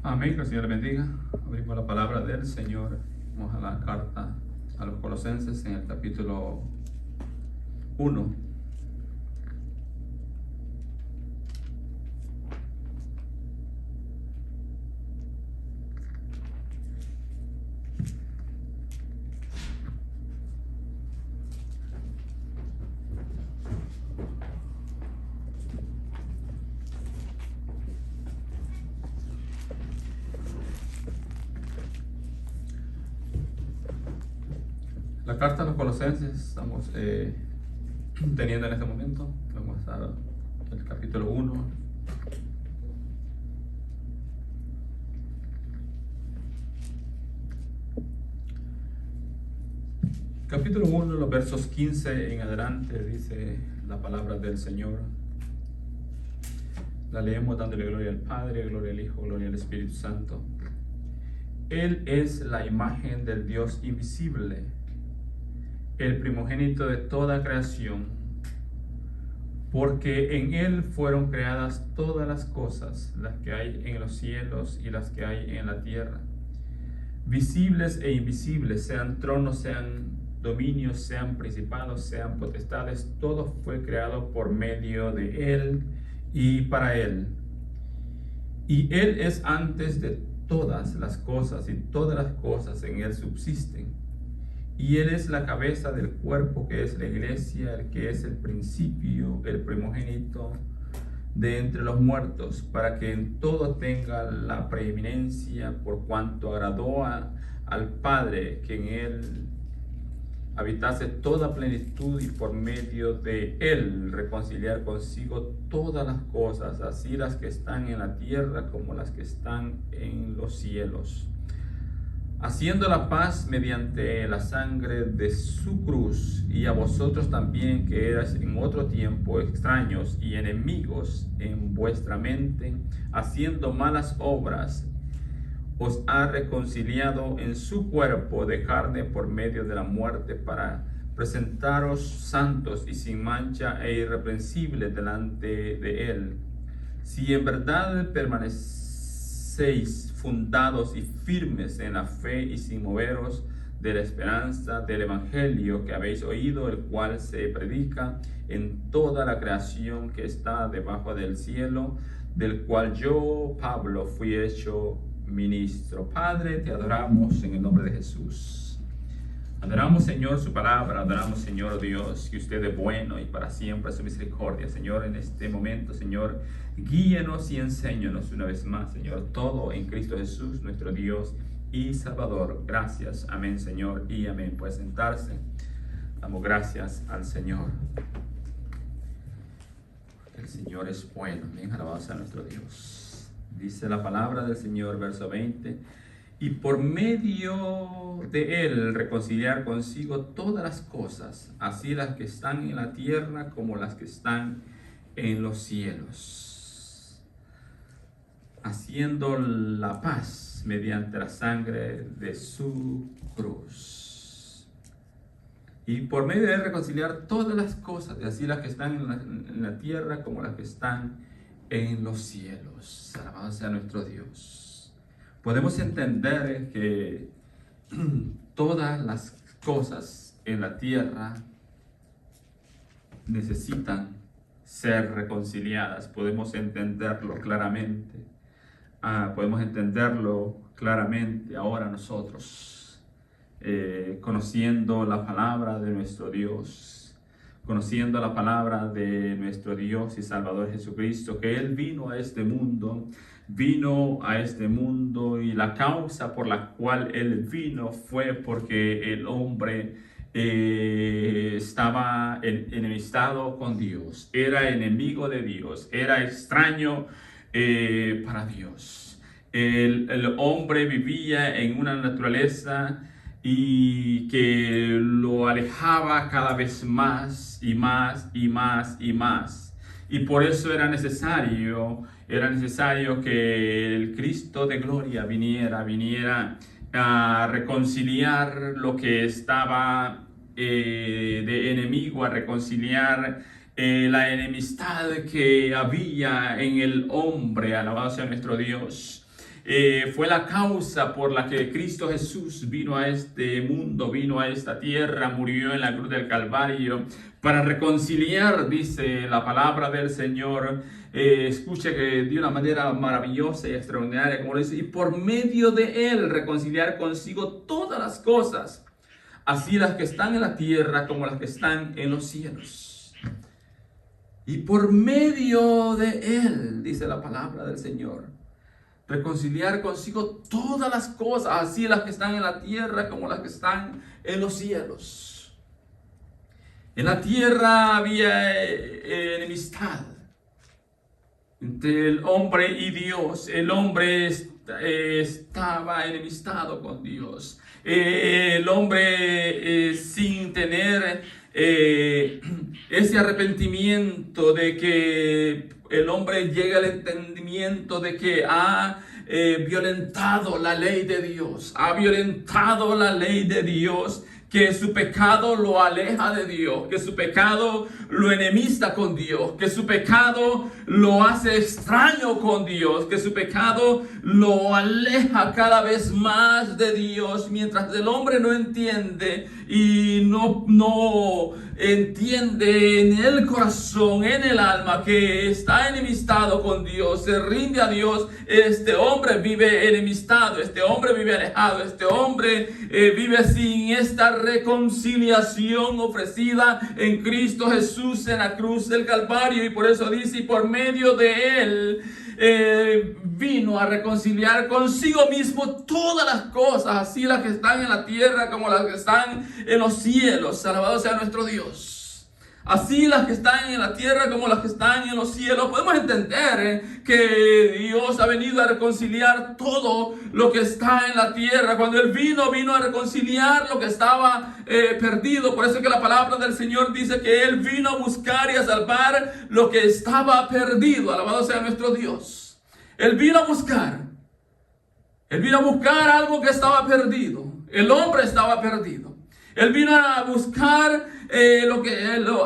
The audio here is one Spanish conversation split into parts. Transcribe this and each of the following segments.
Amén, que el Señor le bendiga. Abrimos la palabra del Señor. Vamos a la carta a los Colosenses en el capítulo 1. La carta a los Colosenses estamos teniendo en este momento. Vamos a el capítulo 1. Capítulo 1, los versos 15 en adelante, dice la palabra del Señor. La leemos dándole gloria al Padre, gloria al Hijo, gloria al Espíritu Santo. Él es la imagen del Dios invisible, el primogénito de toda creación, porque en Él fueron creadas todas las cosas, las que hay en los cielos y las que hay en la tierra, visibles e invisibles, sean tronos, sean dominios, sean principados, sean potestades. Todo fue creado por medio de Él y para Él. Y Él es antes de todas las cosas, y todas las cosas en Él subsisten. Y Él es la cabeza del cuerpo, que es la iglesia, el que es el principio, el primogénito de entre los muertos, para que en todo tenga la preeminencia, por cuanto agradó al Padre que en Él habitase toda plenitud, y por medio de Él reconciliar consigo todas las cosas, así las que están en la tierra como las que están en los cielos, haciendo la paz mediante la sangre de su cruz. Y a vosotros también, que erais en otro tiempo extraños y enemigos en vuestra mente, haciendo malas obras, os ha reconciliado en su cuerpo de carne por medio de la muerte, para presentaros santos y sin mancha e irreprensibles delante de Él. Si en verdad permanecéis fundados y firmes en la fe, y sin moveros de la esperanza del Evangelio que habéis oído, el cual se predica en toda la creación que está debajo del cielo, del cual yo, Pablo, fui hecho ministro. Padre, te adoramos en el nombre de Jesús. Adoramos, Señor, su palabra. Adoramos, Señor Dios, que usted es bueno y para siempre su misericordia. Señor, en este momento, Señor, guíenos y enséñanos una vez más, Señor, todo en Cristo Jesús, nuestro Dios y Salvador. Gracias. Amén, Señor, y amén. Puede sentarse. Damos gracias al Señor. El Señor es bueno. Bien, alabado sea nuestro Dios. Dice la palabra del Señor, verso 20, y por medio de Él reconciliar consigo todas las cosas, así las que están en la tierra como las que están en los cielos, haciendo la paz mediante la sangre de su cruz. Y por medio de Él reconciliar todas las cosas, así las que están en la tierra como las que están en los cielos. Alabado sea nuestro Dios. Podemos entender que todas las cosas en la tierra necesitan ser reconciliadas. Podemos entenderlo claramente. Podemos entenderlo claramente ahora nosotros, conociendo la palabra de nuestro Dios, conociendo la palabra de nuestro Dios y Salvador Jesucristo, que Él vino a este mundo, y la causa por la cual Él vino fue porque el hombre estaba enemistado con Dios, era enemigo de Dios, era extraño para Dios. El hombre vivía en una naturaleza y que lo alejaba cada vez más y más y más y más. Y por eso era necesario que el Cristo de gloria viniera a reconciliar lo que estaba de enemigo, a reconciliar la enemistad que había en el hombre. Alabado sea nuestro Dios. fue la causa por la que Cristo Jesús vino a este mundo, vino a esta tierra, murió en la cruz del Calvario para reconciliar, dice la palabra del Señor. Escuche que de una manera maravillosa y extraordinaria, como lo dice, y por medio de Él reconciliar consigo todas las cosas, así las que están en la tierra como las que están en los cielos. Y por medio de Él, dice la palabra del Señor, reconciliar consigo todas las cosas, así las que están en la tierra como las que están en los cielos. En la tierra había enemistad entre el hombre y Dios. El hombre estaba enemistado con Dios. El hombre sin tener ese arrepentimiento de que el hombre llega al entendimiento de que ha violentado la ley de Dios, ha violentado la ley de Dios, que su pecado lo aleja de Dios, que su pecado lo enemista con Dios, que su pecado lo hace extraño con Dios, que su pecado lo aleja cada vez más de Dios, mientras el hombre no entiende y no entiende en el corazón, en el alma, que está enemistado con Dios, se rinde a Dios. Este hombre vive enemistado, este hombre vive alejado, este hombre vive sin esta reconciliación ofrecida en Cristo Jesús en la cruz del Calvario. Y por eso dice, y por medio de Él vino a reconciliar consigo mismo todas las cosas, así las que están en la tierra como las que están en los cielos. Alabado sea nuestro Dios. Así las que están en la tierra como las que están en los cielos. Podemos entender que Dios ha venido a reconciliar todo lo que está en la tierra. Cuando Él vino a reconciliar lo que estaba perdido. Por eso es que la palabra del Señor dice que Él vino a buscar y a salvar lo que estaba perdido. Alabado sea nuestro Dios. Él vino a buscar. Él vino a buscar algo que estaba perdido. El hombre estaba perdido. Él vino a buscar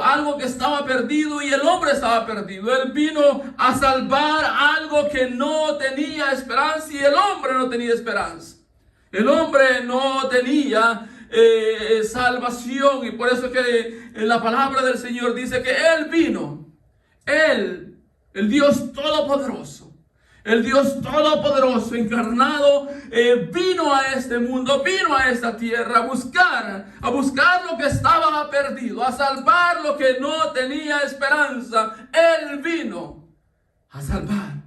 algo que estaba perdido, y el hombre estaba perdido. Él vino a salvar algo que no tenía esperanza, y el hombre no tenía esperanza. El hombre no tenía salvación, y por eso que la palabra del Señor dice que Él vino, Él, el Dios Todopoderoso, el Dios Todopoderoso encarnado, vino a este mundo, vino a esta tierra a buscar lo que estaba perdido, a salvar lo que no tenía esperanza. Él vino a salvar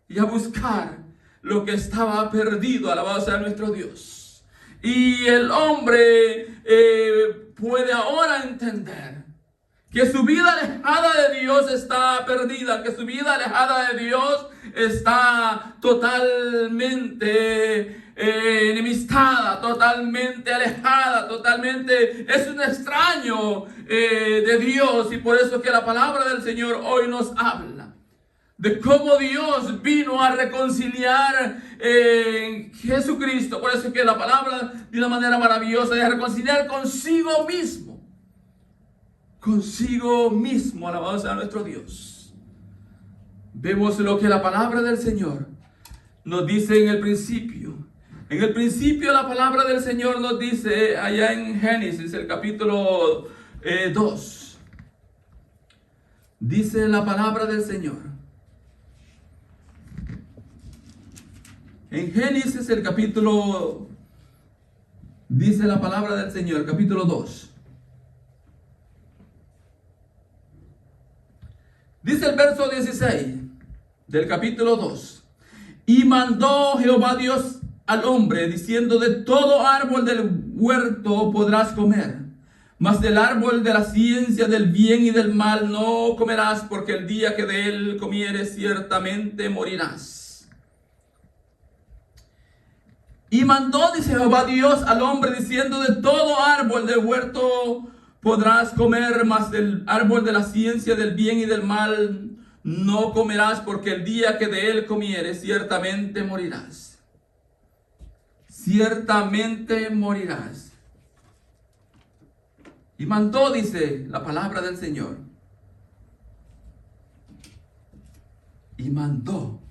y a buscar lo que estaba perdido. Alabado sea nuestro Dios. Y el hombre puede ahora entender que su vida alejada de Dios está perdida, que su vida alejada de Dios está totalmente enemistada, totalmente alejada, totalmente es un extraño de Dios. Y por eso que la palabra del Señor hoy nos habla de cómo Dios vino a reconciliar en Jesucristo. Por eso que la palabra de una manera maravillosa es reconciliar consigo mismo. Consigo mismo, alabado sea nuestro Dios. Vemos lo que la palabra del Señor nos dice en el principio. En el principio la palabra del Señor nos dice allá en Génesis, el capítulo 2. Dice la palabra del Señor. En Génesis el capítulo, dice la palabra del Señor, capítulo 2. Dice el verso 16 del capítulo 2. Y mandó Jehová Dios al hombre, diciendo: de todo árbol del huerto podrás comer, mas del árbol de la ciencia del bien y del mal no comerás, porque el día que de él comieres ciertamente morirás. Y mandó, dice Jehová Dios, al hombre, diciendo: de todo árbol del huerto podrás comer, mas del árbol de la ciencia del bien y del mal no comerás, porque el día que de él comieres ciertamente morirás. Ciertamente morirás. Y mandó, dice la palabra del Señor. Y mandó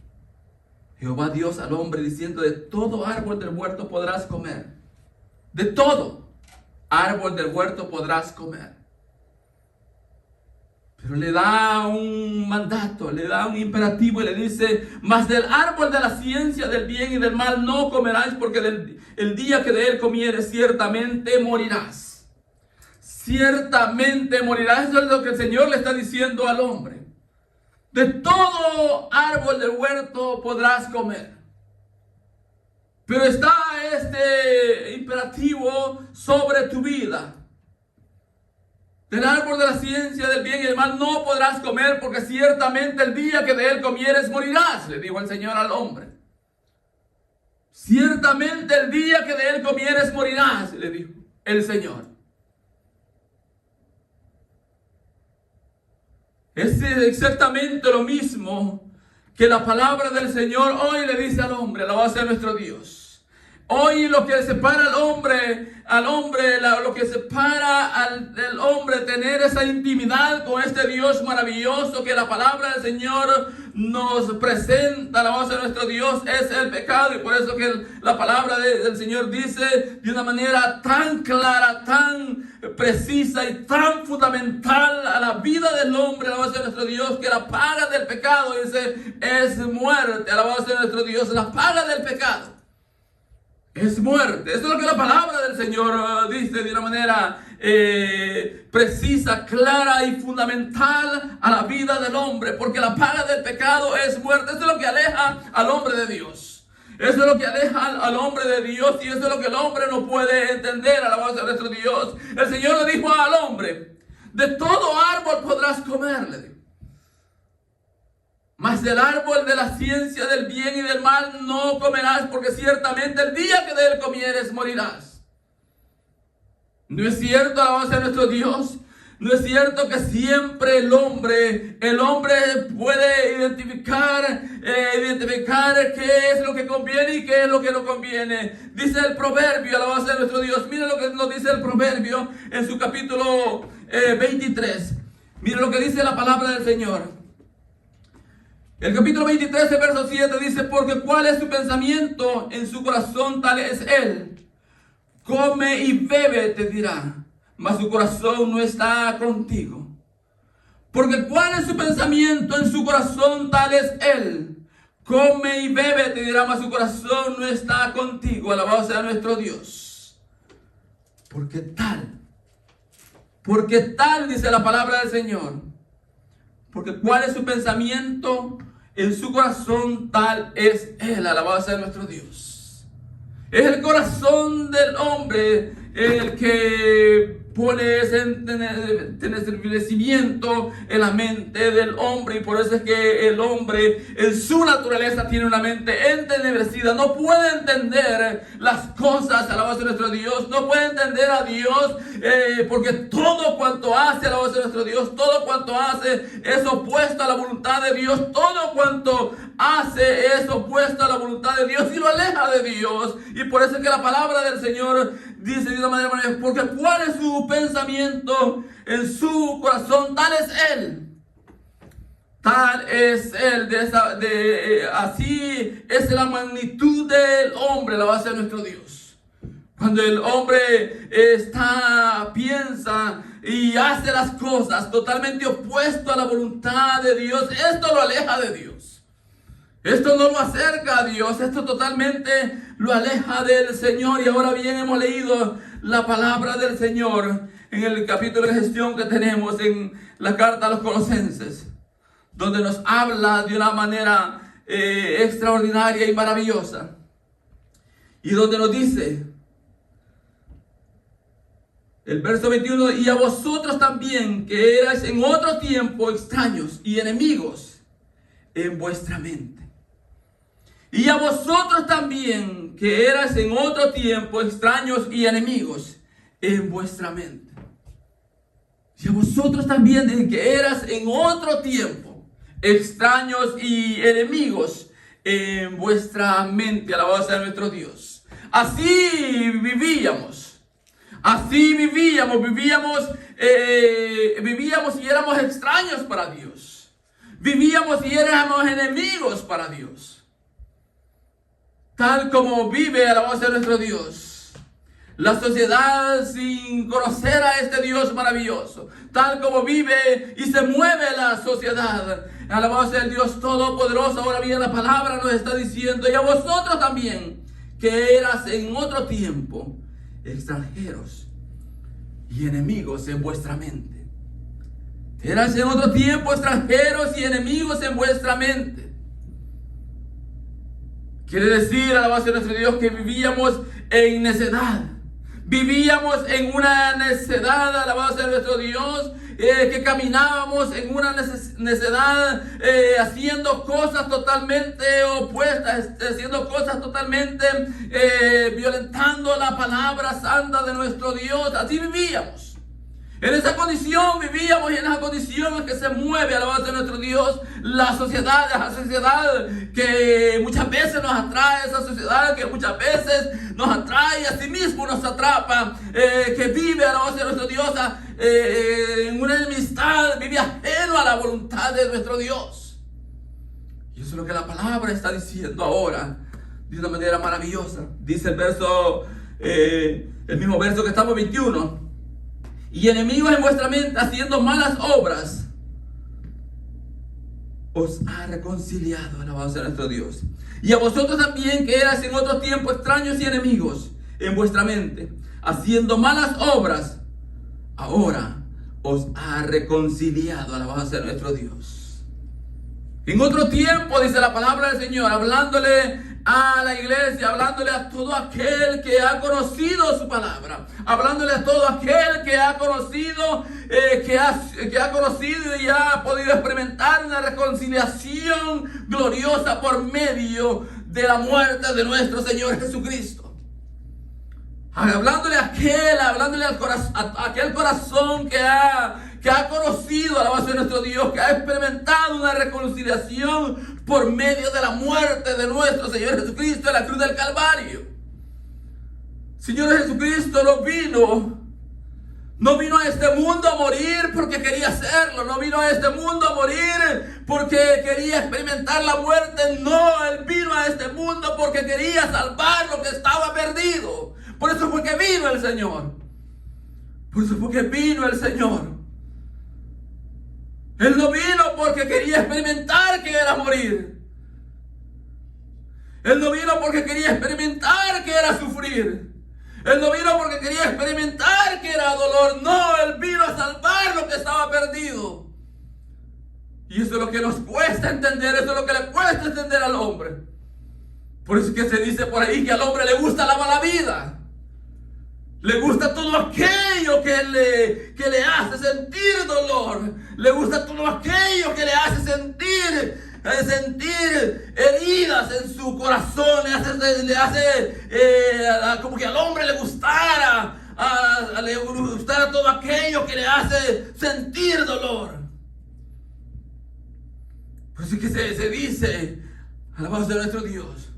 Jehová Dios al hombre diciendo: de todo árbol del huerto podrás comer. De todo árbol del huerto podrás comer. Pero le da un mandato, le da un imperativo y le dice: mas del árbol de la ciencia del bien y del mal no comerás, porque el día que de él comieres ciertamente morirás. Ciertamente morirás. Eso es lo que el Señor le está diciendo al hombre. De todo árbol del huerto podrás comer. Pero está este imperativo sobre tu vida. Del árbol de la ciencia del bien y del mal no podrás comer, porque ciertamente el día que de él comieres morirás, le dijo el Señor al hombre. Ciertamente el día que de él comieres morirás, le dijo el Señor. Es exactamente lo mismo que la palabra del Señor hoy le dice al hombre, alabado sea nuestro Dios. Hoy lo que separa al hombre, lo que separa al hombre tener esa intimidad con este Dios maravilloso que la palabra del Señor nos presenta, alabado sea nuestro Dios, es el pecado. Y por eso que la palabra del Señor dice de una manera tan clara, tan precisa y tan fundamental a la vida del hombre, alabado sea nuestro Dios, que la paga del pecado, dice, es muerte. Alabado sea nuestro Dios, la paga del pecado es muerte. Eso es lo que la palabra del Señor dice de una manera precisa, clara y fundamental a la vida del hombre, porque la paga del pecado es muerte. Eso es lo que aleja al hombre de Dios. Eso es lo que aleja al hombre de Dios, y eso es lo que el hombre no puede entender. Alabado sea nuestro Dios. El Señor le dijo al hombre: de todo árbol podrás comer, le dijo, mas del árbol de la ciencia del bien y del mal no comerás, porque ciertamente el día que de él comieres morirás. ¿No es cierto, alabado sea nuestro Dios? ¿No es cierto que siempre el hombre puede identificar qué es lo que conviene y qué es lo que no conviene? Dice el proverbio, alabado sea nuestro Dios. Mira lo que nos dice el proverbio en su capítulo 23. Mira lo que dice la palabra del Señor. El capítulo 23, el verso 7 dice: porque cuál es su pensamiento en su corazón, tal es él. Come y bebe, te dirá, mas su corazón no está contigo. Porque cuál es su pensamiento en su corazón, tal es él. Come y bebe, te dirá, mas su corazón no está contigo. Alabado sea nuestro Dios. Porque tal dice la palabra del Señor. Porque cuál es su pensamiento en su corazón, tal es él. Alabado sea nuestro Dios. Es el corazón del hombre el que pone ese entenebrecimiento en la mente del hombre, y por eso es que el hombre en su naturaleza tiene una mente entenebrecida. No puede entender las cosas, alabado sea nuestro Dios. No puede entender a Dios, porque todo cuanto hace, alabado sea nuestro Dios, todo cuanto hace es opuesto a la voluntad de Dios. Todo cuanto hace es opuesto a la voluntad de Dios y lo aleja de Dios. Y por eso es que la palabra del Señor dice de una manera, porque cuál es su pensamiento en su corazón, tal es él. Tal es él. Así es la magnitud del hombre, la base de nuestro Dios. Cuando el hombre piensa y hace las cosas totalmente opuesto a la voluntad de Dios, esto lo aleja de Dios. Esto no lo acerca a Dios, esto totalmente lo aleja del Señor. Y ahora bien, hemos leído la palabra del Señor en el capítulo de gestión que tenemos en la carta a los Colosenses, donde nos habla de una manera extraordinaria y maravillosa, y donde nos dice el verso 21: y a vosotros también, que erais en otro tiempo extraños y enemigos en vuestra mente. Y a vosotros también, que erais en otro tiempo extraños y enemigos en vuestra mente. Y a vosotros también, que eras en otro tiempo extraños y enemigos en vuestra mente. Alabado sea nuestro Dios. Así vivíamos. Vivíamos y éramos extraños para Dios. Vivíamos y éramos enemigos para Dios. tal como vive, alabado sea nuestro Dios, la sociedad sin conocer a este Dios maravilloso, tal como vive y se mueve la sociedad, alabado sea el Dios Todopoderoso. Ahora bien, la palabra nos está diciendo: y a vosotros también, que eras en otro tiempo extranjeros y enemigos en vuestra mente. Eras en otro tiempo extranjeros y enemigos en vuestra mente. Quiere decir, alabado sea nuestro Dios, que vivíamos en necedad. Vivíamos en una necedad, alabado sea nuestro Dios, que caminábamos en una necedad, haciendo cosas totalmente opuestas, haciendo cosas totalmente violentando la palabra santa de nuestro Dios. Así vivíamos. En esa condición vivíamos, y en esa condición en que se mueve, alabado sea nuestro Dios, la sociedad que muchas veces nos atrae, esa sociedad que muchas veces nos atrae, a sí mismo nos atrapa, que vive, alabado sea nuestro Dios, en una enemistad, vive ajeno a la voluntad de nuestro Dios. Y eso es lo que la palabra está diciendo ahora, de una manera maravillosa. Dice el verso, el mismo verso que estamos, 21. Y enemigos en vuestra mente, haciendo malas obras, os ha reconciliado, alabado sea nuestro Dios. Y a vosotros también, que eras en otro tiempo extraños y enemigos en vuestra mente, haciendo malas obras, ahora os ha reconciliado, alabado sea nuestro Dios. En otro tiempo, dice la palabra del Señor, hablándole a la iglesia, hablándole a todo aquel que ha conocido su palabra, hablándole a todo aquel que ha conocido, que ha conocido y ha podido experimentar una reconciliación gloriosa por medio de la muerte de nuestro Señor Jesucristo. Hablándole a aquel corazón que ha conocido, alabado sea nuestro Dios, que ha experimentado una reconciliación por medio de la muerte de nuestro Señor Jesucristo en la cruz del Calvario. Señor Jesucristo no vino a este mundo a morir porque quería hacerlo, no vino a este mundo a morir porque quería experimentar la muerte, no, Él vino a este mundo porque quería salvar lo que estaba perdido. Por eso fue que vino el Señor. Por eso fue que vino el Señor. Él no vino porque quería experimentar que era morir. Él no vino porque quería experimentar que era sufrir. Él no vino porque quería experimentar que era dolor. No, Él vino a salvar lo que estaba perdido. Y eso es lo que nos cuesta entender. Eso es lo que le cuesta entender al hombre. Por eso es que se dice por ahí que al hombre le gusta la mala vida. Le gusta todo aquello que le hace sentir dolor. Le gusta todo aquello que le hace sentir heridas en su corazón. Le hace como que al hombre le gustara todo aquello que le hace sentir dolor. Por eso es que se dice, alabado sea nuestro Dios,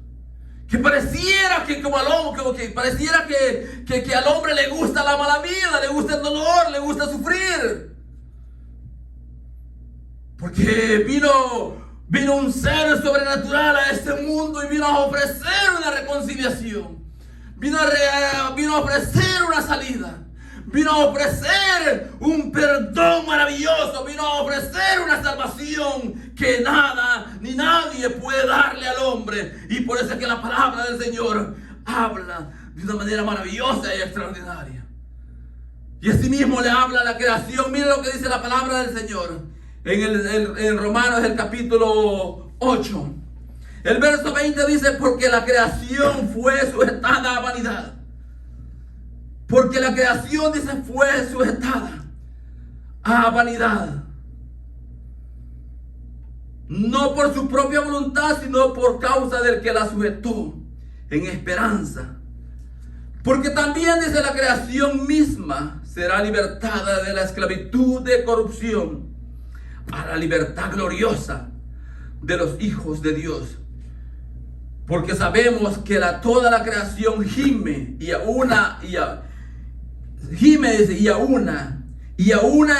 que pareciera que como al hombre, que pareciera que al hombre le gusta la mala vida, le gusta el dolor, le gusta sufrir. Porque vino un ser sobrenatural a este mundo y vino a ofrecer una reconciliación. Vino a ofrecer una salida. Vino a ofrecer un perdón maravilloso. Vino a ofrecer una salvación que nada ni nadie puede darle al hombre. Y por eso es que la palabra del Señor habla de una manera maravillosa y extraordinaria. Y asimismo le habla a la creación. Mira lo que dice la palabra del Señor en Romanos, el capítulo 8. El verso 20 dice: porque la creación fue sujetada a vanidad. Porque la creación, dice, fue sujetada a vanidad. No por su propia voluntad, sino por causa del que la sujetó, en esperanza. Porque también, dice, la creación misma será libertada de la esclavitud de corrupción a la libertad gloriosa de los hijos de Dios. Porque sabemos que toda la creación gime y a una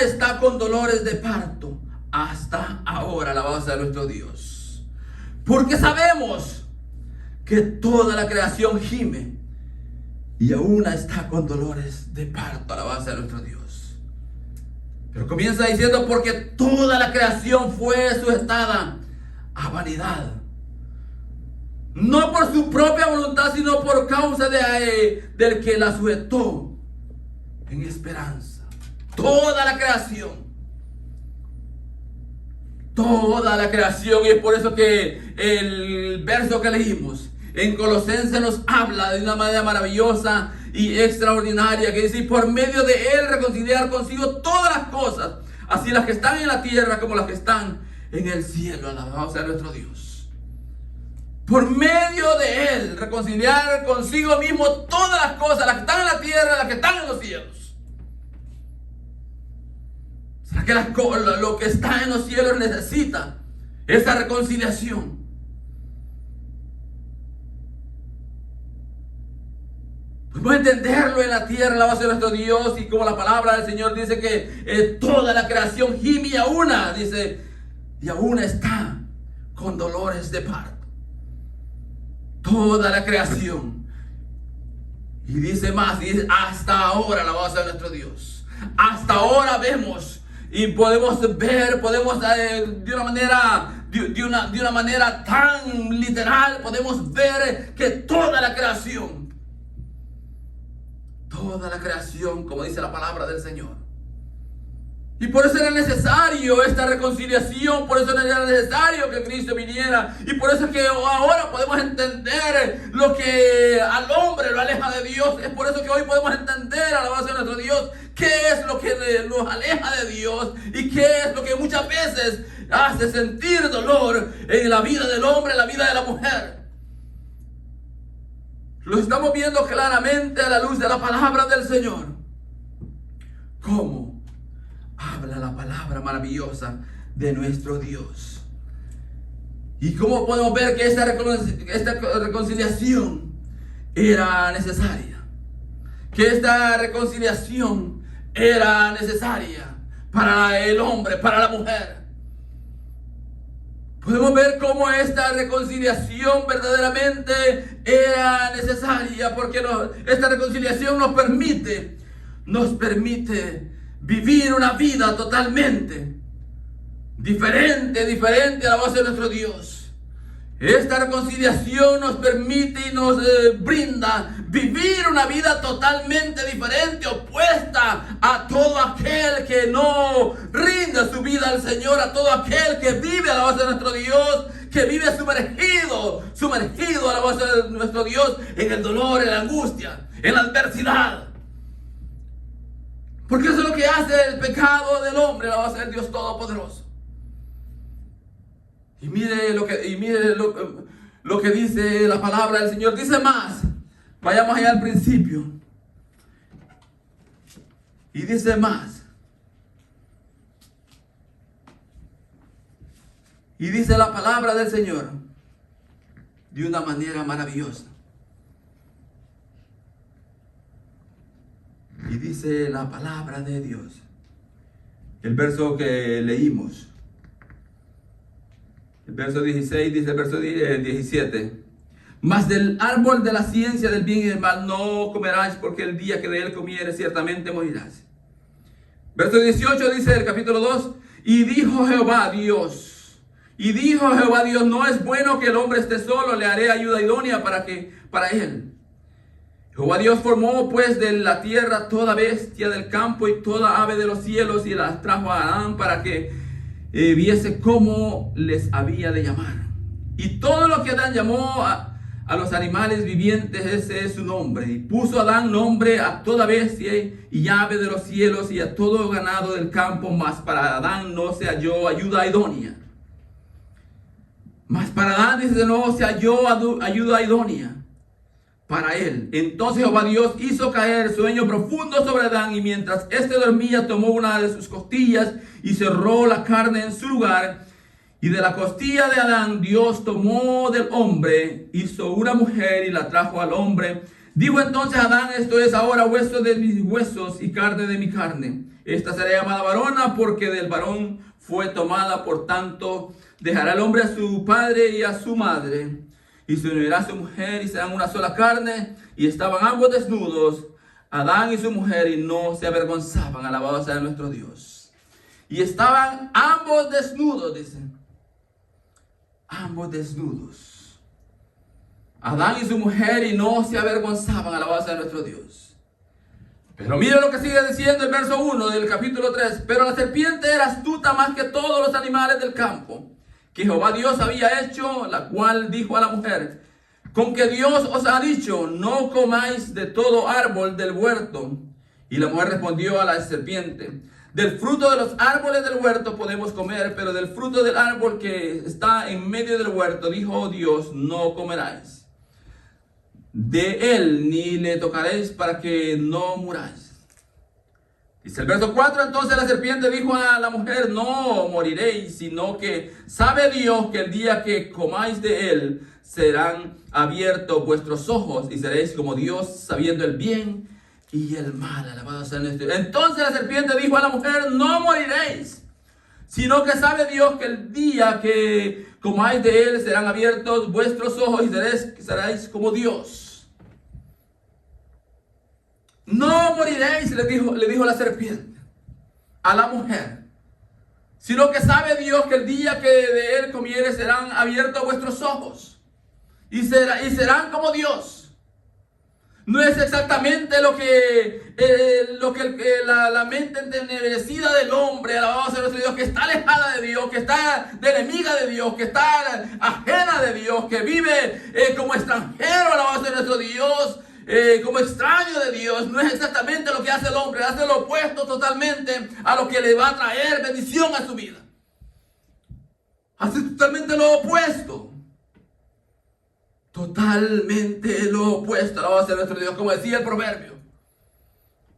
está con dolores de parto hasta ahora, alabado sea nuestro Dios. Porque sabemos que toda la creación gime y aún está con dolores de parto. Alabanza a nuestro Dios. Pero comienza diciendo, porque toda la creación fue sujetada a vanidad. No por su propia voluntad, sino por causa del que la sujetó en esperanza. Toda la creación. Toda la creación. Y es por eso que el verso que leímos en Colosenses nos habla de una manera maravillosa y extraordinaria, que dice, y por medio de él reconciliar consigo todas las cosas, así las que están en la tierra como las que están en el cielo. Alabado sea nuestro Dios. Por medio de él reconciliar consigo mismo todas las cosas, las que están en la tierra y las que están en los cielos. ¿Será que lo que está en los cielos necesita esa reconciliación? Podemos entenderlo en la tierra, la base de nuestro Dios, y como la palabra del Señor dice que toda la creación gime y aún está con dolores de parto. Toda la creación. Y dice más, dice, hasta ahora, la base de nuestro Dios. Hasta ahora vemos y podemos ver, de una manera tan literal, podemos ver que toda la creación, como dice la palabra del Señor. Y por eso era necesario esta reconciliación, por eso era necesario que Cristo viniera. Y por eso es que ahora podemos entender lo que al hombre lo aleja de Dios. Es por eso que hoy podemos entender, a la base de nuestro Dios, qué es lo que nos aleja de Dios y qué es lo que muchas veces hace sentir dolor en la vida del hombre, en la vida de la mujer. Lo estamos viendo claramente a la luz de la palabra del Señor. ¿Cómo habla la palabra maravillosa de nuestro Dios? Y cómo podemos ver que esta reconciliación era necesaria. Que esta reconciliación era necesaria para el hombre, para la mujer. Podemos ver cómo esta reconciliación verdaderamente era necesaria, porque esta reconciliación nos permite vivir una vida totalmente diferente a la base de nuestro Dios. Esta reconciliación nos permite y nos brinda vivir una vida totalmente diferente, opuesta a todo aquel que no rinde su vida al Señor, a todo aquel que vive a la base de nuestro Dios, que vive sumergido a la base de nuestro Dios en el dolor, en la angustia, en la adversidad. Porque eso es lo que hace el pecado del hombre a la base del Dios Todopoderoso. Y mire lo que dice la palabra del Señor. Dice más. Vayamos allá al principio. Y dice más. Y dice la palabra del Señor de una manera maravillosa. Y dice la palabra de Dios. El verso que leímos. El verso 16 dice el verso 17. Mas del árbol de la ciencia del bien y del mal no comerás, porque el día que de él comieres ciertamente morirás. Verso 18 dice el capítulo 2. Y dijo Jehová Dios, no es bueno que el hombre esté solo, le haré ayuda idónea para él. Jehová Dios formó pues de la tierra toda bestia del campo y toda ave de los cielos, y las trajo a Adán para que viese cómo les había de llamar. Y todo lo que Adán llamó a los animales vivientes, ese es su nombre. Y puso Adán nombre a toda bestia y ave de los cielos y a todo ganado del campo, mas para Adán no se halló ayuda idónea. Mas para Adán, dice, no se halló ayuda idónea para él. Entonces Jehová Dios hizo caer sueño profundo sobre Adán, y mientras éste dormía, tomó una de sus costillas y cerró la carne en su lugar. Y de la costilla de Adán Dios tomó del hombre, hizo una mujer y la trajo al hombre. Dijo entonces Adán: esto es ahora hueso de mis huesos y carne de mi carne. Esta será llamada varona, porque del varón fue tomada. Por tanto dejará el hombre a su padre y a su madre, y se unirá a su mujer y serán una sola carne. Y estaban ambos desnudos, Adán y su mujer, y no se avergonzaban. Alabado sea nuestro Dios. Y estaban ambos desnudos, dicen. Ambos desnudos. Adán y su mujer, y no se avergonzaban. Alabado sea nuestro Dios. Pero mire lo que sigue diciendo el verso 1 del capítulo 3. Pero la serpiente era astuta más que todos los animales del campo que Jehová Dios había hecho, la cual dijo a la mujer: con que Dios os ha dicho, no comáis de todo árbol del huerto. Y la mujer respondió a la serpiente: del fruto de los árboles del huerto podemos comer, pero del fruto del árbol que está en medio del huerto, dijo Dios, no comeráis de él, ni le tocaréis, para que no muráis. Dice el verso 4, entonces la serpiente dijo a la mujer: no moriréis, sino que sabe Dios que el día que comáis de él, serán abiertos vuestros ojos, y seréis como Dios, sabiendo el bien y el mal. Alabado sea nuestro Dios. Entonces la serpiente dijo a la mujer: no moriréis, sino que sabe Dios que el día que comáis de él, serán abiertos vuestros ojos, y seréis como Dios. No moriréis, le dijo la serpiente a la mujer, sino que sabe Dios que el día que de él comieres, serán abiertos vuestros ojos, y serán como Dios. No es exactamente lo que la mente entenebrecida del hombre, alabado sea nuestro Dios, que está alejada de Dios, que está de enemiga de Dios, que está ajena de Dios, que vive como extranjero, alabado sea nuestro Dios, como extraño de Dios. No es exactamente lo que hace el hombre, hace lo opuesto totalmente a lo que le va a traer bendición a su vida. Hace totalmente lo opuesto. Totalmente lo opuesto. Alabado sea nuestro Dios, como decía el proverbio.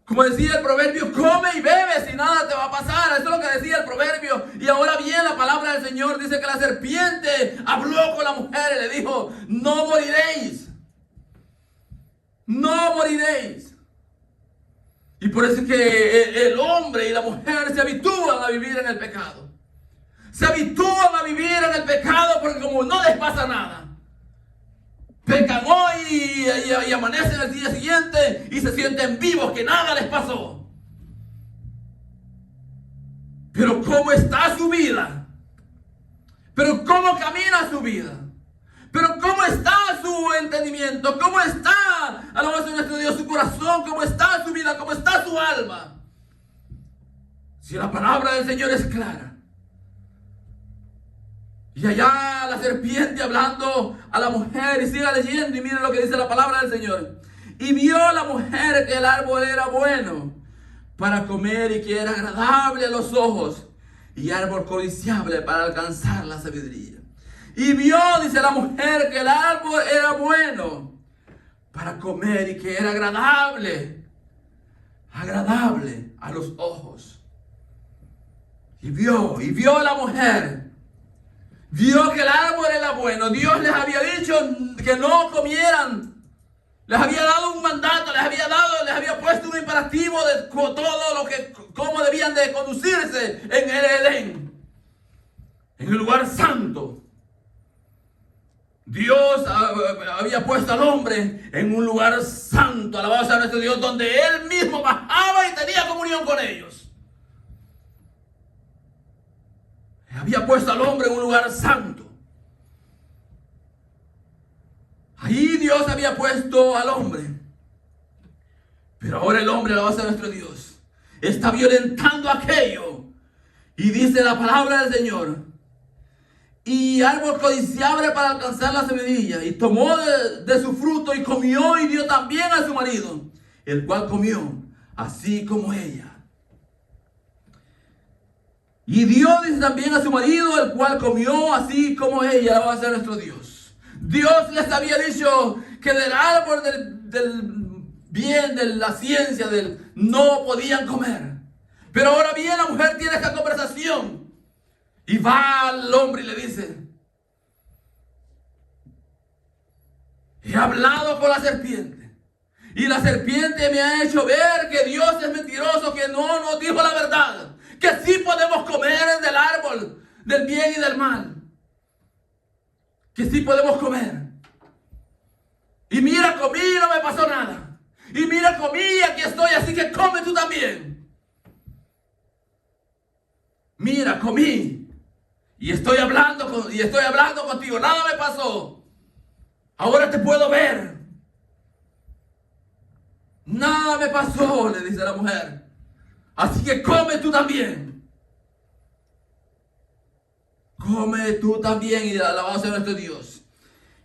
Como decía el proverbio: come y bebe, si nada te va a pasar. Eso es lo que decía el proverbio. Y ahora bien, la palabra del Señor dice que la serpiente habló con la mujer y le dijo: no moriréis. No moriréis. Y por eso es que el hombre y la mujer se habitúan a vivir en el pecado. Se habitúan a vivir en el pecado porque como no les pasa nada, pecan hoy y amanecen al día siguiente y se sienten vivos, que nada les pasó. Pero ¿cómo está su vida? Pero ¿cómo camina su vida? Pero ¿cómo está su entendimiento? ¿Cómo está, alabado sea nuestro Dios, su corazón? ¿Cómo está su vida? ¿Cómo está su alma? Si la palabra del Señor es clara. Y allá la serpiente hablando a la mujer, y siga leyendo y mire lo que dice la palabra del Señor. Y vio la mujer que el árbol era bueno para comer y que era agradable a los ojos, y árbol codiciable para alcanzar la sabiduría. Y vio, dice la mujer, que el árbol era bueno para comer y que era agradable a los ojos. Y vio la mujer, vio que el árbol era bueno. Dios les había dicho que no comieran. Les había dado un mandato, les había puesto un imperativo de todo cómo debían de conducirse en el Edén, en el lugar santo. Dios había puesto al hombre en un lugar santo, alabado sea nuestro Dios, donde Él mismo bajaba y tenía comunión con ellos. Había puesto al hombre en un lugar santo. Ahí Dios había puesto al hombre. Pero ahora el hombre, alabado sea nuestro Dios, está violentando aquello. Y dice la palabra del Señor: y árbol codiciable para alcanzar la sabiduría. Y tomó de su fruto y comió, y dio también a su marido, el cual comió, así como ella. Y dio, dice, también a su marido, el cual comió, así como ella. Alabado sea nuestro Dios. Dios les había dicho que del árbol del bien, de la ciencia, no podían comer. Pero ahora bien, la mujer tiene esta conversación. Y va al hombre y le dice: he hablado con la serpiente, y la serpiente me ha hecho ver que Dios es mentiroso, que no nos dijo la verdad, que sí podemos comer del árbol del bien y del mal, que sí podemos comer. Y mira, comí y no me pasó nada. Y mira, comí y aquí estoy, así que come tú también. Mira, comí y estoy hablando contigo, nada me pasó. Ahora te puedo ver. Nada me pasó, le dice la mujer. Así que come tú también. Come tú también y alabado sea nuestro Dios.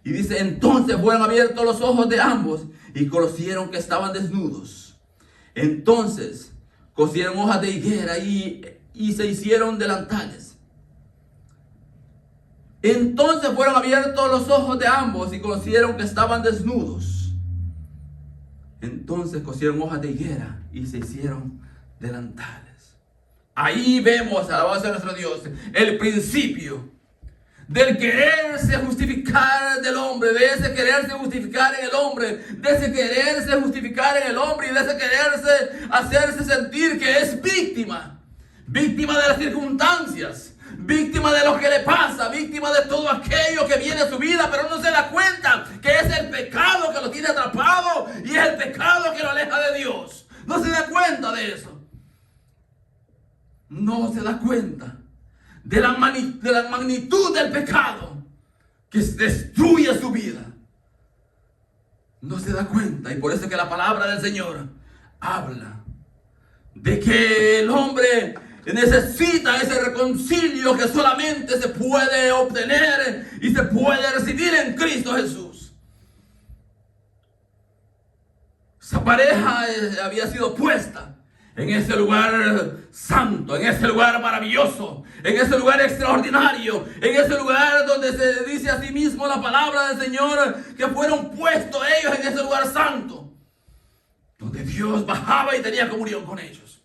Y dice, entonces fueron abiertos los ojos de ambos y conocieron que estaban desnudos. Entonces cosieron hojas de higuera y se hicieron delantales. Entonces fueron abiertos los ojos de ambos y conocieron que estaban desnudos. Entonces cosieron hojas de higuera y se hicieron delantales. Ahí vemos, alabado sea nuestro Dios, el principio del quererse justificar del hombre, de ese quererse justificar en el hombre, de ese quererse justificar en el hombre y de ese quererse hacerse sentir que es víctima de las circunstancias, víctima de lo que le pasa, víctima de todo aquello que viene a su vida, pero no se da cuenta que es el pecado que lo tiene atrapado y es el pecado que lo aleja de Dios. No se da cuenta de eso. No se da cuenta de la magnitud del pecado que destruye su vida. No se da cuenta, y por eso es que la palabra del Señor habla de que el hombre necesita ese reconcilio que solamente se puede obtener y se puede recibir en Cristo Jesús. Esa pareja había sido puesta en ese lugar santo, en ese lugar maravilloso, en ese lugar extraordinario, en ese lugar donde se dice a sí mismo la palabra del Señor que fueron puestos ellos en ese lugar santo, donde Dios bajaba y tenía comunión con ellos.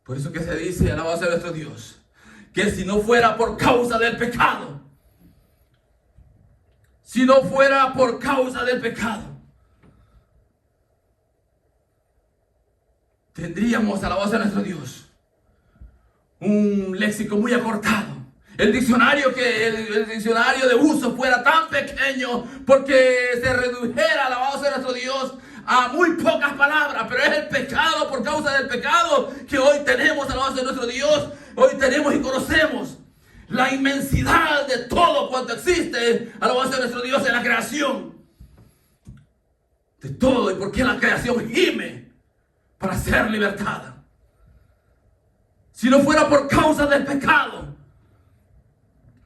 Por eso que se dice, alabado sea nuestro Dios, que si no fuera por causa del pecado, tendríamos, alabado sea nuestro Dios, un léxico muy acortado. El diccionario de uso fuera tan pequeño porque se redujera, alabado sea nuestro Dios, a muy pocas palabras. Pero es el pecado, por causa del pecado, que hoy tenemos, alabado sea nuestro Dios, hoy tenemos y conocemos la inmensidad de todo cuanto existe, alabado sea nuestro Dios, en la creación. De todo, y por qué la creación gime para ser libertada. Si no fuera por causa del pecado,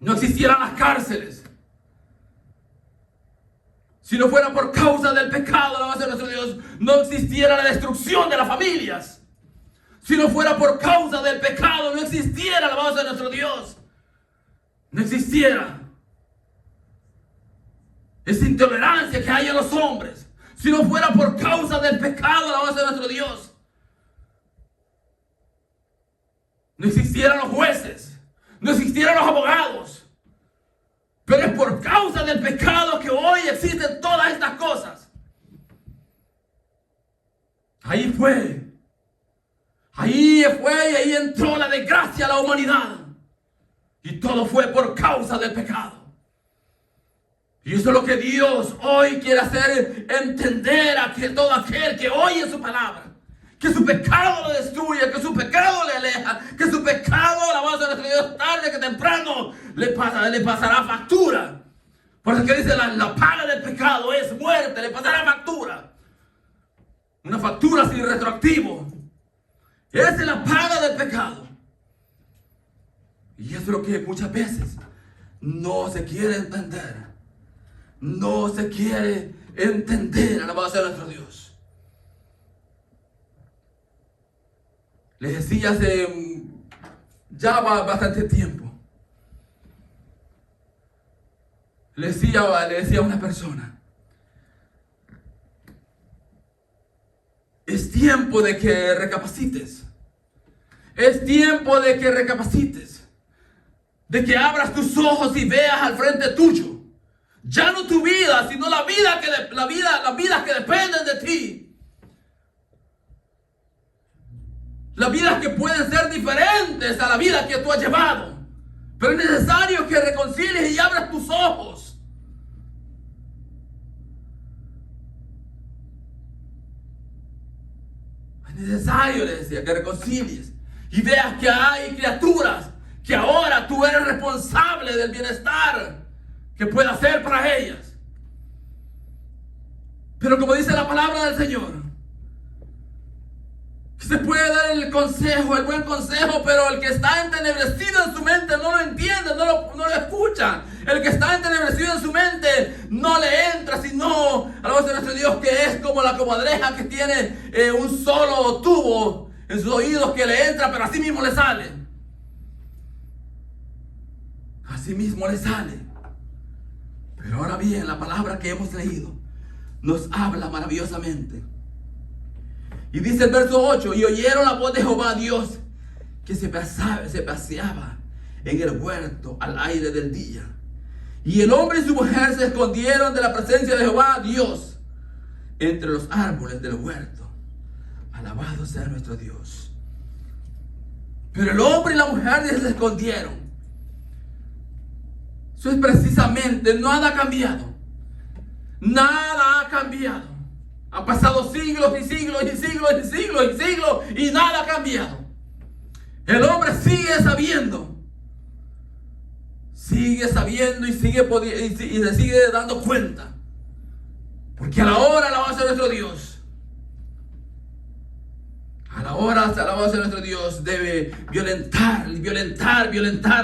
no existieran las cárceles. Si no fuera por causa del pecado, alabado sea nuestro Dios, no existiera la destrucción de las familias. Si no fuera por causa del pecado, no existiera, alabado sea nuestro Dios, no existiera esa intolerancia que hay en los hombres. Si no fuera por causa del pecado, alabado sea nuestro Dios, no existieran los jueces, no existieran los abogados. Pero es por causa del pecado que hoy existen todas estas cosas. Ahí entró la desgracia a la humanidad. Y todo fue por causa del pecado. Y eso es lo que Dios hoy quiere hacer entender a todo aquel que oye su palabra. Que su pecado lo destruye, que su pecado le aleja, que su pecado, alabado sea nuestro Dios, tarde que temprano le pasará factura. Por eso que dice la paga del pecado es muerte, le pasará factura. Una factura sin retroactivo. Esa es la paga del pecado. Y eso es lo que muchas veces no se quiere entender. No se quiere entender, alabado sea nuestro Dios. Les decía hace ya bastante tiempo. Le decía a una persona: es tiempo de que recapacites. Es tiempo de que recapacites. De que abras tus ojos y veas al frente tuyo. Ya no tu vida, sino las vidas que dependen de ti. Las vidas que pueden ser diferentes a la vida que tú has llevado. Pero es necesario que reconcilies y abras tus ojos. Es necesario, le decía, que reconcilies y veas que hay criaturas que ahora tú eres responsable del bienestar que pueda hacer para ellas. Pero como dice la palabra del Señor, que se puede dar el consejo, el buen consejo, pero el que está entenebrecido en su mente no lo entiende, no lo escucha. El que está entenebrecido en su mente no le entra, sino a la voz de nuestro Dios, que es como la comadreja que tiene un solo tubo en sus oídos que le entra, pero así mismo le sale. Así mismo le sale. Pero ahora bien, la palabra que hemos leído nos habla maravillosamente. Y dice el verso 8: y oyeron la voz de Jehová Dios, que se paseaba en el huerto al aire del día. Y el hombre y su mujer se escondieron de la presencia de Jehová Dios entre los árboles del huerto. Alabado sea nuestro Dios. Pero el hombre y la mujer se escondieron. Eso es precisamente, nada ha cambiado. Nada ha cambiado. Han pasado siglos y siglos y siglos y siglos y siglos y nada ha cambiado. El hombre sigue sabiendo. Sigue sabiendo y se sigue dando cuenta. Porque a la hora alabado sea nuestro Dios. A la hora alabado sea nuestro Dios debe violentar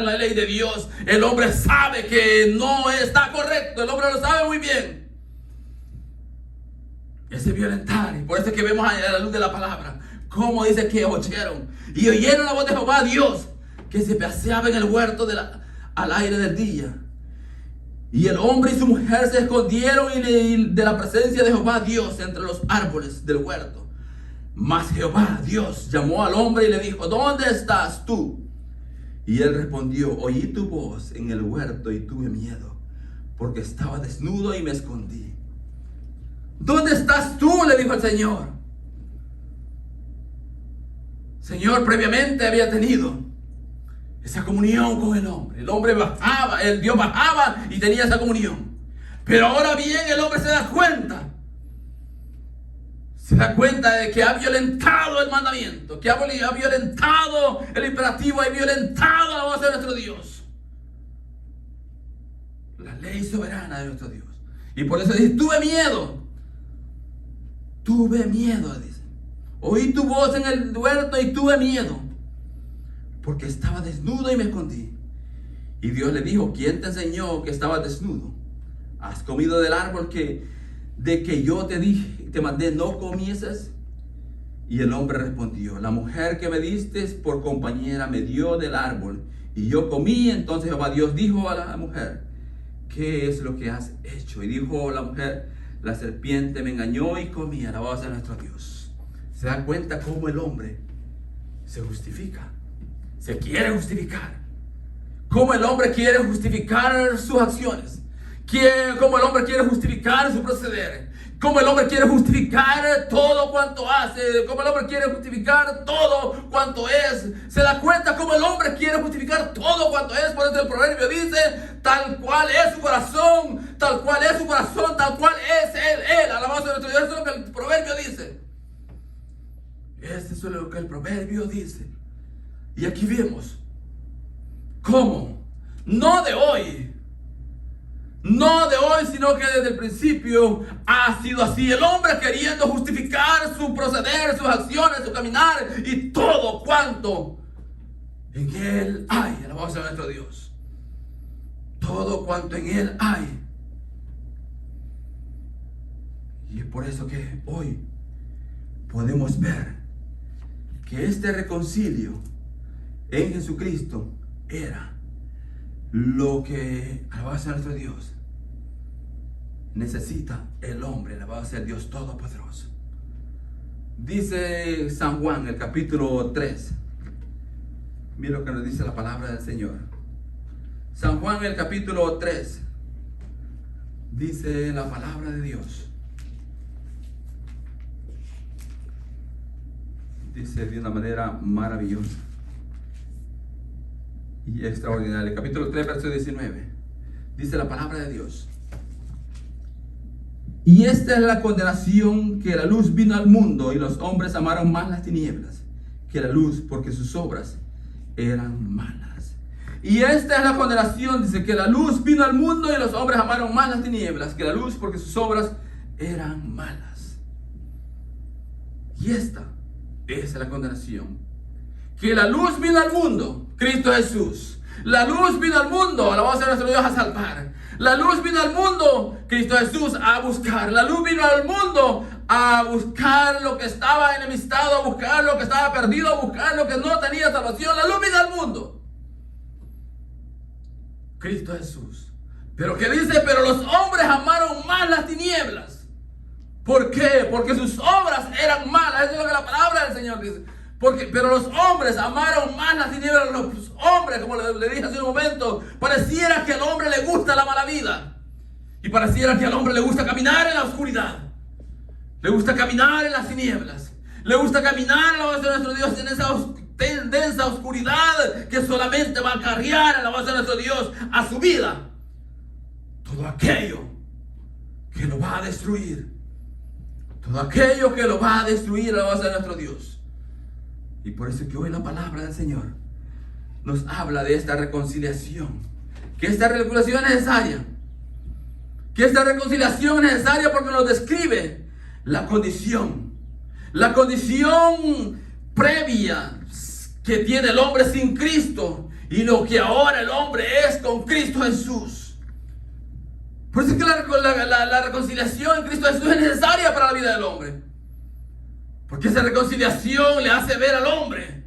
la ley de Dios. El hombre sabe que no está correcto. El hombre lo sabe muy bien. Ese violentar. Y por eso es que vemos a la luz de la palabra cómo dice que oyeron. Y oyeron la voz de Jehová Dios, que se paseaba en el huerto al aire del día. Y el hombre y su mujer se escondieron de la presencia de Jehová Dios entre los árboles del huerto. Mas Jehová Dios llamó al hombre y le dijo: ¿dónde estás tú? Y él respondió: oí tu voz en el huerto y tuve miedo, porque estaba desnudo y me escondí. ¿Dónde estás tú?, le dijo el Señor. Señor previamente había tenido esa comunión con el hombre. El hombre bajaba, el Dios bajaba y tenía esa comunión. Pero ahora bien el hombre se da cuenta. Se da cuenta de que ha violentado el mandamiento, que ha violentado el imperativo, ha violentado la voz de nuestro Dios. La ley soberana de nuestro Dios. Y por eso dice: tuve miedo. Tuve miedo, dice. Oí tu voz en el huerto y tuve miedo, porque estaba desnudo y me escondí. Y Dios le dijo: ¿quién te enseñó que estabas desnudo? ¿Has comido del árbol de que yo te mandé no comieses? Y el hombre respondió: la mujer que me diste por compañera me dio del árbol y yo comí. Entonces Jehová Dios dijo a la mujer: ¿qué es lo que has hecho? Y dijo la mujer: la serpiente me engañó y comí. Alabado sea nuestro Dios. Se da cuenta cómo el hombre se justifica, se quiere justificar, cómo el hombre quiere justificar sus acciones, cómo el hombre quiere justificar su proceder, cómo el hombre quiere justificar todo cuanto hace, cómo el hombre quiere justificar todo cuanto es. Se da cuenta cómo el hombre quiere justificar todo cuanto es. Por eso el proverbio dice: tal cual es su corazón, tal cual es su corazón, tal cual es él. Alabado sea nuestro Dios. Eso es lo que el proverbio dice. Eso es lo que el proverbio dice. Y aquí vemos cómo, no de hoy, sino que desde el principio ha sido así. El hombre queriendo justificar su proceder, sus acciones, su caminar y todo cuanto en él hay. Alabado sea nuestro Dios. Todo cuanto en él hay. Y es por eso que hoy podemos ver que este reconcilio en Jesucristo era lo que, alabado sea nuestro Dios, necesita el hombre. Alabado sea Dios Todopoderoso. Dice San Juan, el capítulo 3. Mira lo que nos dice la palabra del Señor. San Juan, el capítulo 3. Dice la palabra de Dios. Dice de una manera maravillosa y extraordinaria. El capítulo 3, verso 19. Dice la palabra de Dios: Y esta es la condenación, que la luz vino al mundo y los hombres amaron más las tinieblas que la luz, porque sus obras eran malas. Y esta es la condenación, dice, que la luz vino al mundo y los hombres amaron más las tinieblas que la luz, porque sus obras eran malas. Y esta es la condenación, que la luz vino al mundo, Cristo Jesús. La luz vino al mundo, alabado sea nuestro Dios, a salvar. La luz vino al mundo, Cristo Jesús, a buscar. La luz vino al mundo a buscar lo que estaba enemistado, a buscar lo que estaba perdido, a buscar lo que no tenía salvación. La luz vino al mundo, Cristo Jesús. Pero que dice, pero los hombres amaron más las tinieblas. ¿Por qué? Porque sus obras eran malas. Eso es lo que la palabra del Señor dice. Pero los hombres amaron más las tinieblas. Los hombres, como le dije hace un momento, pareciera que al hombre le gusta la mala vida. Y pareciera que al hombre le gusta caminar en la oscuridad. Le gusta caminar en las tinieblas. Le gusta caminar, alabado sea nuestro Dios, en esa densa oscuridad que solamente va a acarrear, alabado sea nuestro Dios, a su vida todo aquello que lo va a destruir. Todo aquello que lo va a destruir, alabado sea nuestro Dios. Y por eso que hoy la palabra del Señor nos habla de esta reconciliación. Que esta reconciliación es necesaria. Que esta reconciliación es necesaria porque nos describe la condición. La condición previa que tiene el hombre sin Cristo. Y lo que ahora el hombre es con Cristo Jesús. Por eso es que la reconciliación en Cristo Jesús es necesaria para la vida del hombre. Porque esa reconciliación le hace ver al hombre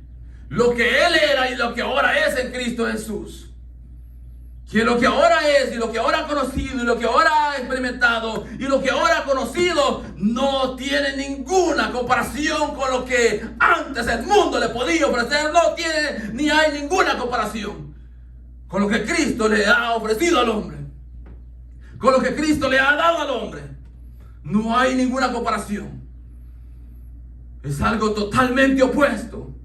lo que él era y lo que ahora es en Cristo Jesús. Que lo que ahora es y lo que ahora ha conocido y lo que ahora ha experimentado y lo que ahora ha conocido no tiene ninguna comparación con lo que antes el mundo le podía ofrecer. No tiene ni hay ninguna comparación con lo que Cristo le ha ofrecido al hombre. Con lo que Cristo le ha dado al hombre. No hay ninguna comparación. Es algo totalmente opuesto.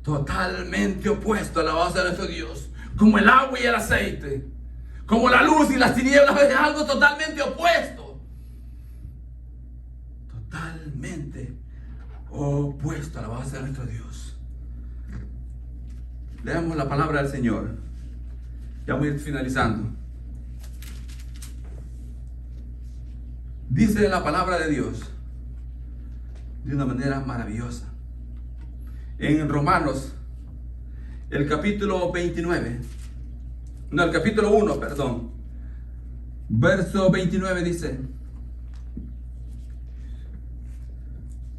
Totalmente opuesto a la base de nuestro Dios. Como el agua y el aceite. Como la luz y las tinieblas. Es algo totalmente opuesto. Totalmente opuesto a la base de nuestro Dios. Leamos la palabra del Señor. Ya voy a ir finalizando. Dice la palabra de Dios de una manera maravillosa. En Romanos, el capítulo 1, perdón. Verso 29 dice.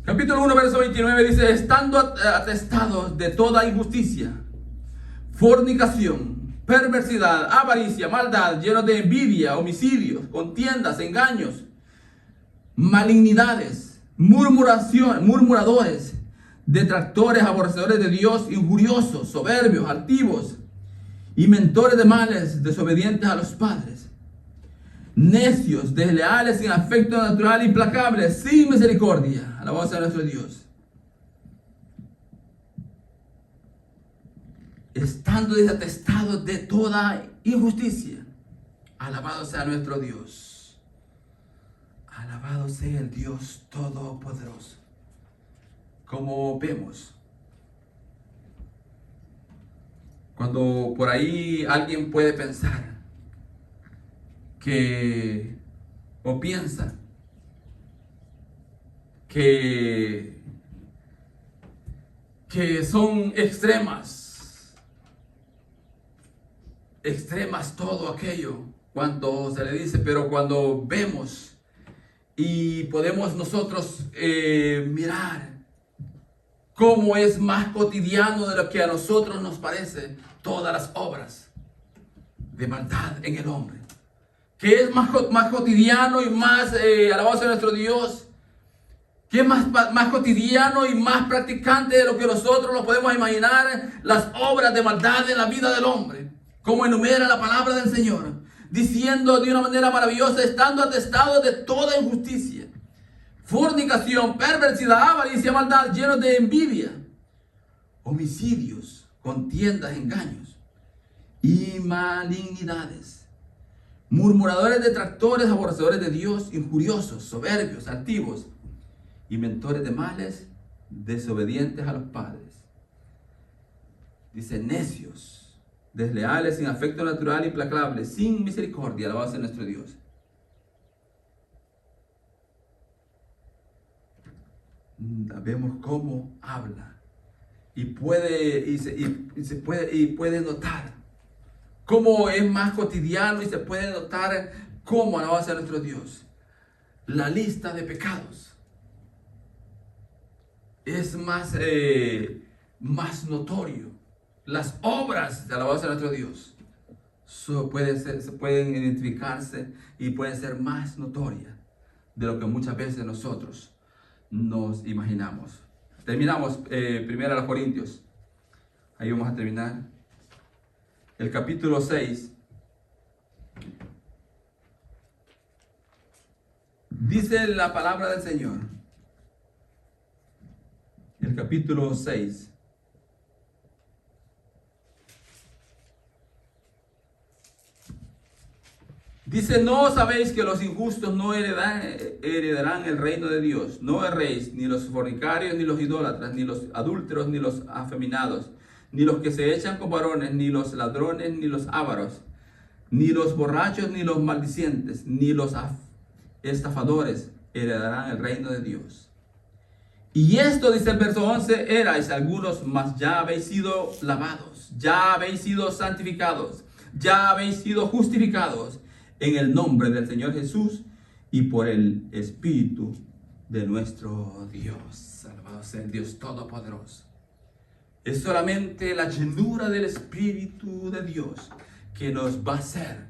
Capítulo 1, verso 29 dice: estando atestados de toda injusticia, fornicación, perversidad, avaricia, maldad, llenos de envidia, homicidios, contiendas, engaños, malignidades, murmuradores, detractores, aborrecedores de Dios, injuriosos, soberbios, altivos, inventores de males, desobedientes a los padres, necios, desleales, sin afecto natural, implacables, sin misericordia. Alabado sea nuestro Dios. Estando desatestados de toda injusticia. Alabado sea nuestro Dios. Alabado sea el Dios Todopoderoso. Como vemos, cuando por ahí alguien puede pensar o piensa que son extremas todo aquello, cuanto se le dice, pero cuando vemos y podemos nosotros mirar cómo es más cotidiano de lo que a nosotros nos parece todas las obras de maldad en el hombre. Que es más cotidiano y más, alabado sea nuestro Dios, que es más cotidiano y más practicante de lo que nosotros nos podemos imaginar, las obras de maldad en la vida del hombre. Como enumera la palabra del Señor, diciendo de una manera maravillosa: estando atestados de toda injusticia, fornicación, perversidad, avaricia, maldad, llenos de envidia, homicidios, contiendas, engaños y malignidades, murmuradores, detractores, aborrecedores de Dios, injuriosos, soberbios, altivos, inventores de males, desobedientes a los padres. Dice, necios, desleales, sin afecto natural, implacables, sin misericordia. Alabado sea nuestro Dios. Vemos cómo habla y puede notar cómo es más cotidiano, y se puede notar cómo, alabado sea nuestro Dios, la lista de pecados es más notorio. Las obras de alabado sea nuestro Dios se pueden identificarse y pueden ser más notorias de lo que muchas veces nosotros nos imaginamos. Terminamos 1 Corintios. Ahí vamos a terminar. El capítulo 6. Dice la palabra del Señor. El capítulo 6. Dice, ¿no sabéis que los injustos no heredarán el reino de Dios? No erréis, ni los fornicarios, ni los idólatras, ni los adúlteros, ni los afeminados, ni los que se echan con varones, ni los ladrones, ni los ávaros, ni los borrachos, ni los maldicientes, ni los estafadores heredarán el reino de Dios. Y esto, dice el verso 11, erais algunos, mas ya habéis sido lavados, ya habéis sido santificados, ya habéis sido justificados en el nombre del Señor Jesús y por el Espíritu de nuestro Dios. Alabado sea el Dios Todopoderoso. Es solamente la llenura del Espíritu de Dios que nos va a hacer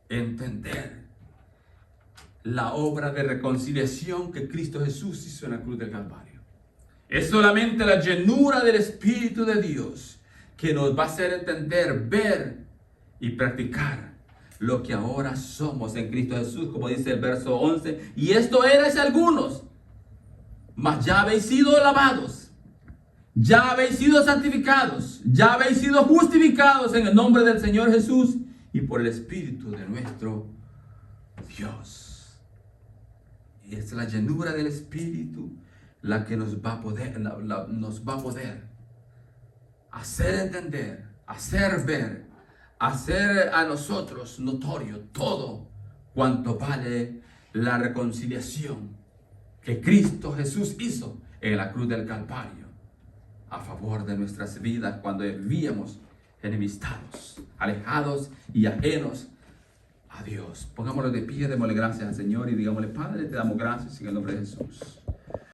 entender la obra de reconciliación que Cristo Jesús hizo en la cruz del Calvario. Es solamente la llenura del Espíritu de Dios que nos va a hacer entender, ver y practicar lo que ahora somos en Cristo Jesús, como dice el verso 11. Y esto erais algunos, mas ya habéis sido lavados, ya habéis sido santificados, ya habéis sido justificados en el nombre del Señor Jesús y por el Espíritu de nuestro Dios. Y es la llenura del Espíritu la que nos va a poder hacer entender, hacer ver, hacer a nosotros notorio todo cuanto vale la reconciliación que Cristo Jesús hizo en la cruz del Calvario a favor de nuestras vidas cuando vivíamos enemistados, alejados y ajenos a Dios. Pongámoslo de pie, démosle gracias al Señor y digámosle, Padre, te damos gracias en el nombre de Jesús.